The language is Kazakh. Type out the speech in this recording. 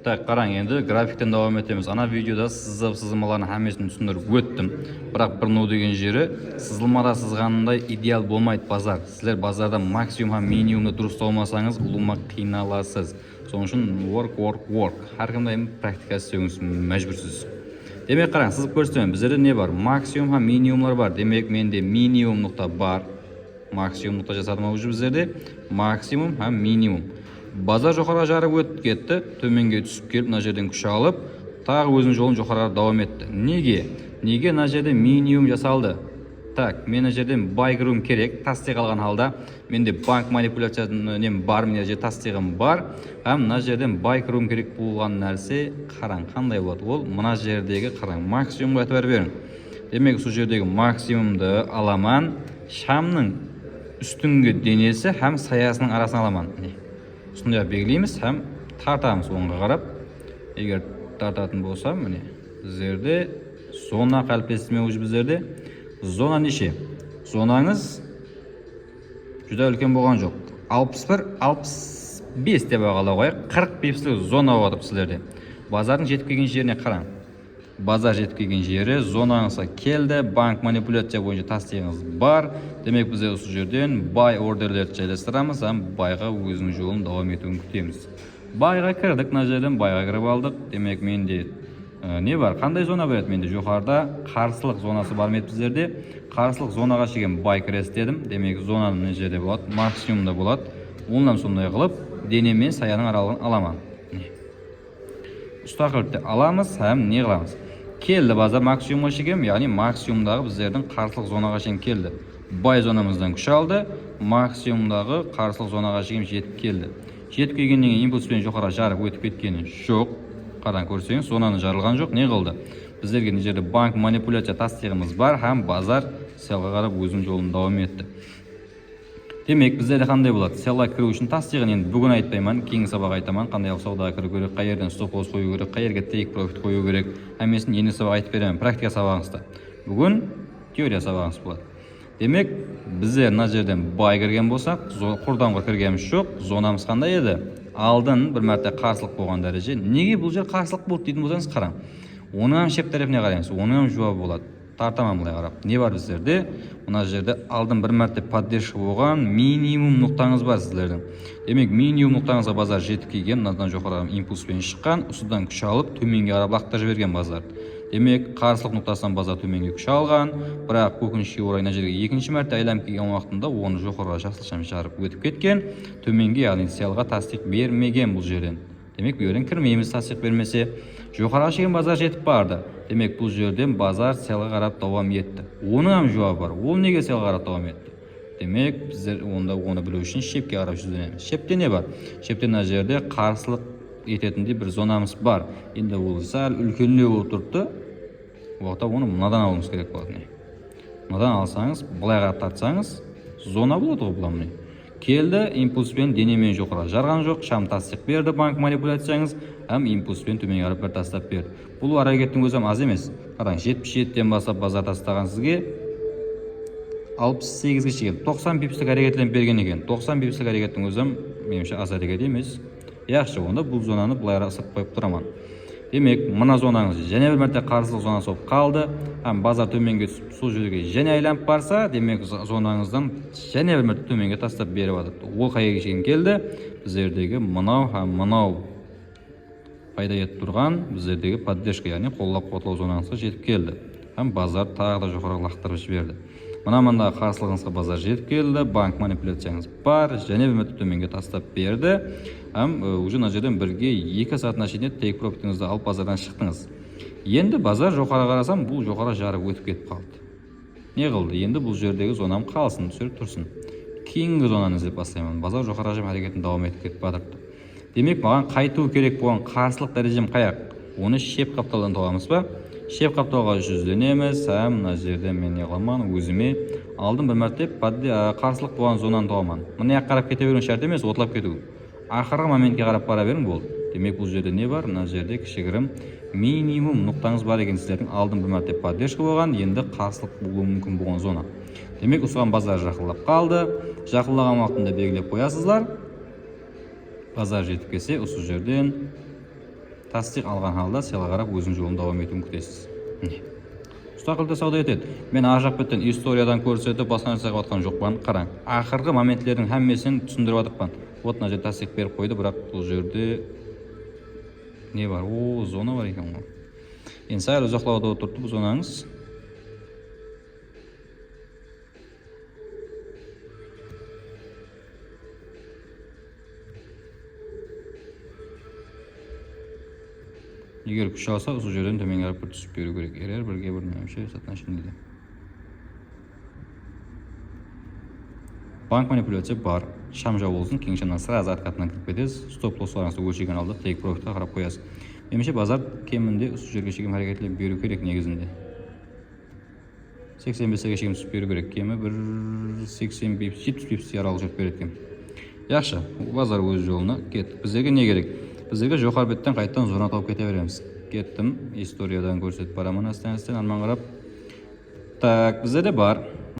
Так, қараң, енді графиктен давам етеміз. Ана видеода сызылмаларын hammasini түсіндіріп өттім. Бірақ бір но деген жері сызылмада сызғанындай идеал болмайды базар. Сіздер базарда максимум һәм минимумды дұрыс тауымасаңыз, ұлыма қиналасыз. Соның үшін work. Әркімде практика істеуіңіз мәжбүрсіз. Демек қараң, сызып көрсетемін. Біздерде не бар? Максимум һәм минимумлар бар. Демек менде минимум нұқта бар. Максимум нұқта жасадым ау біздерде максимум һәм минимум. Базар жоғарыға жарып өтіп кетті, төменге түсіп келіп, мына жерден күш алып, тағы өзінің жолын жоғарыға давам етті. Неге мына жерде минимум жасалды? Так, мен мына жерден бай кіруім керек, тасти қалған халда, менде банк манипуляциясын бар, мына жерде тастиғым бар, һәм мына жерден бай кіруім керек болған нәрсе қараң, қандай болады? Ол мына жердегі қараң, максимумға айтып берің. Демек, сол жердегі максимумды аламан, шамның үстіңгі денесі һәм саясының арасын аламан. Сондай белгілейміз һәм тартамыз оңға қарап. Егер тартатын болса, міне біздерде зона қалыптасымен уже біздерде зона неше? Зонаңыз жүдә үлкен болған жоқ. 61-65 деп бағалау қойық. 40 пипслік зона болады сіздерде. Базардың жетіп келген жеріне қараң. Базар жетіп келген жері зонаңызға келді, банк манипуляция бойынша тастиғыңыз бар. Демек бізде осы жерден бай ордерлерді жайластырамыз, һәм байға өзінің жолын давам етуін күтеміз. Байға кірдік, мына жерден байға кіріп алдық. Демек менде не бар? Қандай зона береді? Менде жоғарыда қарсылық зонасы бар ма еді біздерде? Қарсылық зонаға шеген бай кіресі дедім. Демек зонаның мына жерде болады, максимумда болады. Ондан сондай қылып, дене мен саяның аралығын аламан. Ұстақылыпты аламыз һәм не қыламыз? Келді базар максимумға шегем, яғни максимумдағы біздердің қарсылық зонаға шеген келді. Бай зонамыздан күш алды, максимумдағы қарсылық зонаға шегем жетіп келді. Жетіп келгеннен кейін импульспен жоғары жарып өтіп кеткені жоқ. Қараң көрсеңіз, зонаны жарылған жоқ, не қылды? Біздерге мына жерде банк манипуляция тастиғымыз бар, һәм базар селға қарап өзінің жолын давам етті. Демек, біздерде қандай болады? Селға кіру үшін тастиғын енді бүгін айтпаймын, кейінгі сабақ айтамын, қандай саудаға кіру керек, қай жерден стоп лосс қою керек, қай жерге тейк профит қою керек, әмесін енді сабақ айтып беремін, практика сабағыңызда. Бүгін теория сабағыңыз болады. Демек, біздер мына жерден бай кірген болсақ, құрдамға кіргеніміз жоқ, зонамыз қандай еді? Алдын бір мәрте қарсылық болған дәреже. Неге бұл жер қарсылық болды дейтін болсаңыз қараң. Оның шеп тарапына қараңыз, оның жауабы болады. Тартаман былай қарап. Не бар біздерде? Мына жерде алдын бір мәрте поддержка болған минимум нұқтаңыз бар сіздердің. Демек, минимум нұқтаңызға базар жетіп келген, мынадан жоғарыға импульспен шыққан, үстіден күш алып, төменге қарап лақтырып жіберген базар. Демек, қарсылық нұқтасынан базар төменге күш алған, бірақ өкінішке орай мына жерге екінші мәрте айланып келген уақытында оны жоғарыға жасылшам жарып өтіп кеткен, төменге, яғни селға тастиқ бермеген бұл жерден. Демек, бұл жерден кірмейміз, тастиқ бермесе. Жоғарыға шеген базар жетіп барды. Демек, бұл жерден базар селға қарап давам етті. Оның жауабы бар. Ол неге селға қарап давам етті? Демек, біздер оны білу үшін шепке қарап жүзінеміз. Шепте не бар? Шепте мына жерде қарсылық ететіндей бір зонамыз бар. Енді ол сәл үлкенлеу болып тұрды. Уақытта оны мынадан алуымыз керек болады. Мынадан алсаңыз, былай қарап тартсаңыз, зона болады ғой бұламын. Келді, импульспен денемен жоғары жарған жоқ, шам тастиқ берді банк манипуляцияңыз, һәм импульспен төмен қарап бір тастап берді. Бұл әрекеттің өзі аз емес. Қараң, 77-тен бастап базар тастаған сізге 68-ге шегеді. 90 пипслік әрекеттен берген екен. 90 пипслік әрекеттің өзі меніңше аз әрекет емес. Яқшы, онда бұл зонаны былай асып қойып тұраман. Демек, мына зонаңыз және бір мәрте қарсылық зонасы болып қалды, һәм базар төменге түсіп, сол жерге және айланып барса, демек зонаңыздан және бір мәрте төменге тастап беріп жатыр. Ол қайға шейін келді? Біздердегі мынау һәм мынау пайда етіп тұрған біздердегі поддержка, яғни қолдап қуатлау зонаңызға жетіп келді. Һәм базар тағы да жоғары лақтырып жіберді. Мына қарсылығыңызға базар жетіп келді, банк манипуляцияңыз бар, және бір мәрте төменге тастап берді. Һәм уже мына жерден 1-2 сағатына шейін тейк профитіңізді алып базардан шықтыңыз. Енді базар жоғары қарасам, бұл жоғары жарып өтіп кетіп қалды. Не қылды? Енді бұл жердегі зонам қалсын, түсіріп тұрсын. Кейінгі зонаны іздеп бастаймын. Базар жоғары жем әрекетін давам етіп кетіп жатыр. Демек, маған қайту керек болған қарсылық дәрежем қаяқ? Оны шеп қапталдан табамыз ба? Шеп қапталға жүзденеміз, һәм мына жерде мен не қыламын, өзіме алдым бір мәрте қарсылық болған зонаны табамын. Мына қарап кете беру шарт емес, отлап кету. Ақырғы моментке қарап бара берің болды. Демек, бұл жерде не бар? Мына жерде кішігірім минимум нұқтаңыз бар екен сіздердің. Алдым бір мәрте поддержка болған, енді қарсылық болуы мүмкін болған зона. Демек, осыған базар жақындап қалды. Жақындаған уақытында белгілеп қоясыздар. Базар жетіп келсе, осы жерден tasdiq alған halda selga qarab өзіңіз жолын davom етуін күтесіз. Mustaqilda savdo etеді. Мен ар жақ беттен историядан көрсетіп, басқа нәрсе қылып жатқан жоқпын. Қараң, ақырғы моменттердің හැммесін түсіндіріп жатырмын. Вот мына жерде tasdiq беріп қойды, бірақ бұл жерде не бар? О, зона бар екен ғой. Енді сәл ұзақлауда отырды бұл зонаңыз. Егер күш алса, осы жерден төмен қарап бір түсіп беру керек. Ерер бірге бір немше соотношениеде. Банк манипуляция бар. Шамжау болсын, кеңшемнен сразу откатынан кіріп кетесіз. Стоп-лоссларыңызды өлшеген алда тек профитқа қарап қоясыз. Меніңше базар кемінде осы жерге шейін әрекетлеп беру керек негізінде. 85-ге шейін түсіп беру керек. Кемі бір 80 бипс, 70 бипс аралық жүріп береді екен. Жақсы, базар өз жолына кетті. Біздерге не керек? Біздерге жоғары беттен қайттан зона тауып кете береміз. Кеттім, историядан көрсетіп барамын астан-астан арман қарап. Так, біздерде бар.